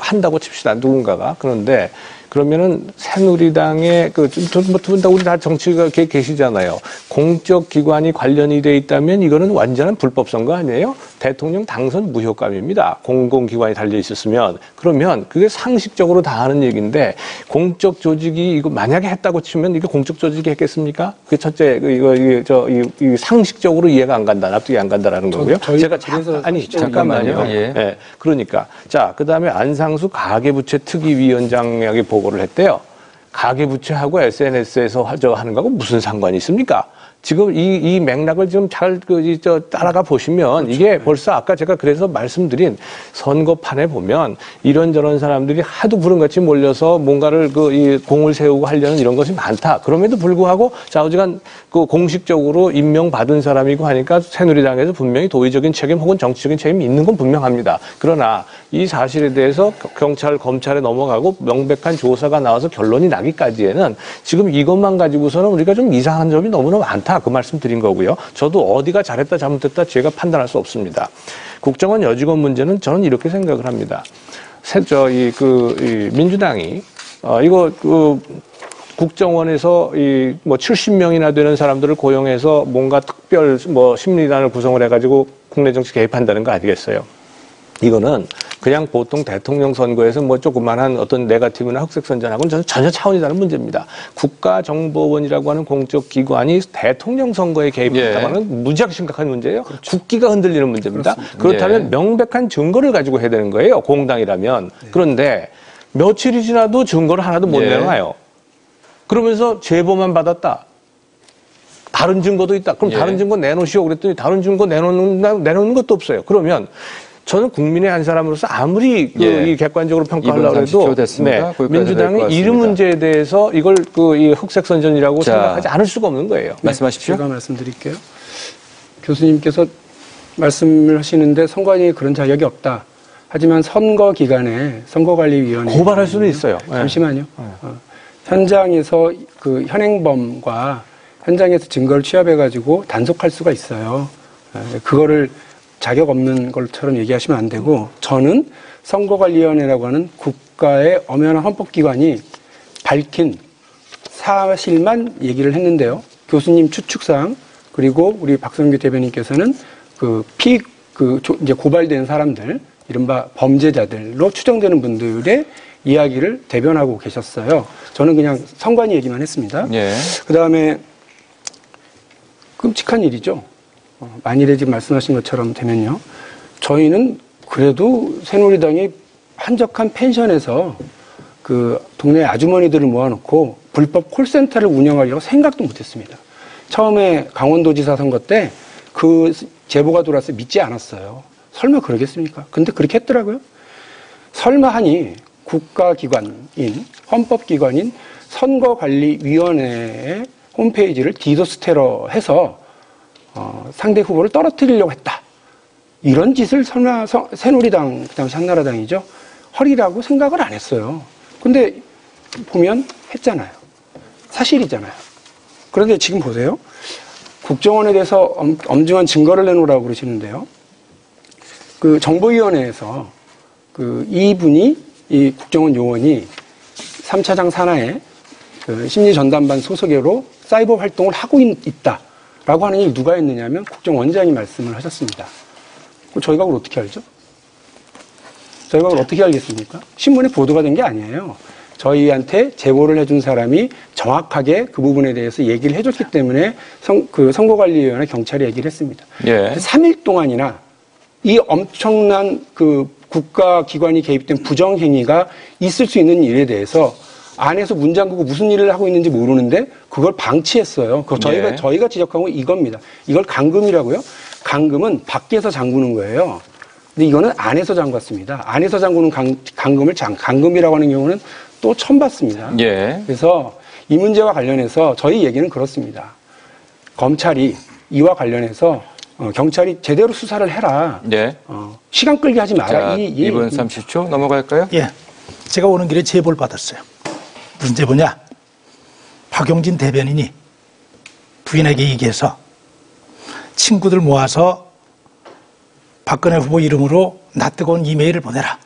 한다고 칩시다, 누군가가. 그런데, 그러면은 새누리당의 우리 다 정치가 계시잖아요. 공적 기관이 관련이 돼 있다면 이거는 완전한 불법 선거 아니에요? 대통령 당선 무효감입니다. 공공기관이 달려 있었으면. 그러면 그게 상식적으로 다 하는 얘기인데 공적 조직이 이거 만약에 했다고 치면 이게 공적 조직이 했겠습니까? 그게 첫째, 상식적으로 이해가 안 간다, 납득이 안 간다라는 거고요. 제가 잠깐만요. 예. 네. 그러니까. 자, 그 다음에 안상수 가계부채 특위위원장에게 보고를 했대요. 가계부채하고 SNS에서 하는 거하고 무슨 상관이 있습니까? 지금 이 맥락을 좀 잘 따라가 보시면 이게 벌써 아까 제가 그래서 말씀드린 선거판에 보면 이런저런 사람들이 하도 부름같이 몰려서 뭔가를 이 공을 세우고 하려는 이런 것이 많다. 그럼에도 불구하고 좌우지간 공식적으로 임명받은 사람이고 하니까 새누리당에서 분명히 도의적인 책임 혹은 정치적인 책임이 있는 건 분명합니다. 그러나 이 사실에 대해서 경찰, 검찰에 넘어가고 명백한 조사가 나와서 결론이 나기까지에는 지금 이것만 가지고서는 우리가 좀 이상한 점이 너무나 많다. 그 말씀 드린 거고요. 저도 어디가 잘했다 잘못했다 제가 판단할 수 없습니다. 국정원 여직원 문제는 저는 이렇게 생각을 합니다. 민주당이 국정원에서 70명이나 되는 사람들을 고용해서 뭔가 특별 심리단을 구성을 해가지고 국내 정치 개입한다는 거 아니겠어요? 이거는 그냥 보통 대통령 선거에서 조그만한 어떤 네거티브나 흑색 선전하고는 저는 전혀 차원이 다른 문제입니다. 국가정보원이라고 하는 공적 기관이 대통령 선거에 개입했다고 하는 무지하게 심각한 문제예요. 그렇죠. 국기가 흔들리는 문제입니다. 그렇습니다. 그렇다면 명백한 증거를 가지고 해야 되는 거예요. 공당이라면. 그런데 며칠이 지나도 증거를 하나도 못 내놔요. 그러면서 제보만 받았다. 다른 증거도 있다. 그럼 다른 증거 내놓으시오. 그랬더니 다른 증거 내놓는 것도 없어요. 그러면 저는 국민의 한 사람으로서 아무리 이 객관적으로 평가하려고 해도 민주당이 이런 문제에 대해서 이걸 이 흑색 선전이라고 생각하지 않을 수가 없는 거예요. 말씀하십시오. 제가 말씀드릴게요. 교수님께서 말씀을 하시는데 선관위에 그런 자격이 없다. 하지만 선거 기간에 선거관리위원회 고발할 수는 있어요. 잠시만요. 현장에서 현행범과 현장에서 증거를 취합해가지고 단속할 수가 있어요. 그거를 자격 없는 것처럼 얘기하시면 안 되고, 저는 선거관리위원회라고 하는 국가의 엄연한 헌법기관이 밝힌 사실만 얘기를 했는데요. 교수님 추측상, 그리고 우리 박성규 대변인께서는 이제 고발된 사람들, 이른바 범죄자들로 추정되는 분들의 이야기를 대변하고 계셨어요. 저는 그냥 선관위 얘기만 했습니다. 그 다음에 끔찍한 일이죠. 만일에 지금 말씀하신 것처럼 되면요. 저희는 그래도 새누리당이 한적한 펜션에서 동네 아주머니들을 모아놓고 불법 콜센터를 운영하려고 생각도 못했습니다. 처음에 강원도지사 선거 때 그 제보가 들어와서 믿지 않았어요. 설마 그러겠습니까? 근데 그렇게 했더라고요. 설마 하니 국가기관인, 헌법기관인 선거관리위원회의 홈페이지를 디도스 테러해서 상대 후보를 떨어뜨리려고 했다. 이런 짓을 설마 새누리당, 그 당시 한나라당이죠. 허리라고 생각을 안 했어요. 근데 보면 했잖아요. 사실이잖아요. 그런데 지금 보세요. 국정원에 대해서 엄중한 증거를 내놓으라고 그러시는데요. 정보위원회에서 이 국정원 요원이 3차장 산하에 심리전담반 소속으로 사이버 활동을 하고 있다라고 하는 얘기를 누가 했느냐면 국정원장이 말씀을 하셨습니다. 그럼 저희가 그걸 어떻게 알죠? 저희가 그걸 어떻게 알겠습니까? 신문에 보도가 된 게 아니에요. 저희한테 제보를 해준 사람이 정확하게 그 부분에 대해서 얘기를 해줬기 때문에 선거관리위원회 경찰이 얘기를 했습니다. 3일 동안이나 이 엄청난 국가기관이 개입된 부정행위가 있을 수 있는 일에 대해서 안에서 문 잠그고 무슨 일을 하고 있는지 모르는데 그걸 방치했어요. 저희가 지적한 건 이겁니다. 이걸 감금이라고요? 감금은 밖에서 잠그는 거예요. 근데 이거는 안에서 잠갔습니다. 안에서 잠그는 감금을 감금이라고 하는 경우는 또 처음 봤습니다. 그래서 이 문제와 관련해서 저희 얘기는 그렇습니다. 검찰이 이와 관련해서 경찰이 제대로 수사를 해라. 시간 끌게 하지 마라. 2분 30초 넘어갈까요? 제가 오는 길에 제보를 받았어요. 무슨 제보냐? 박용진 대변인이 부인에게 얘기해서 친구들 모아서 박근혜 후보 이름으로 낯뜨거운 이메일을 보내라.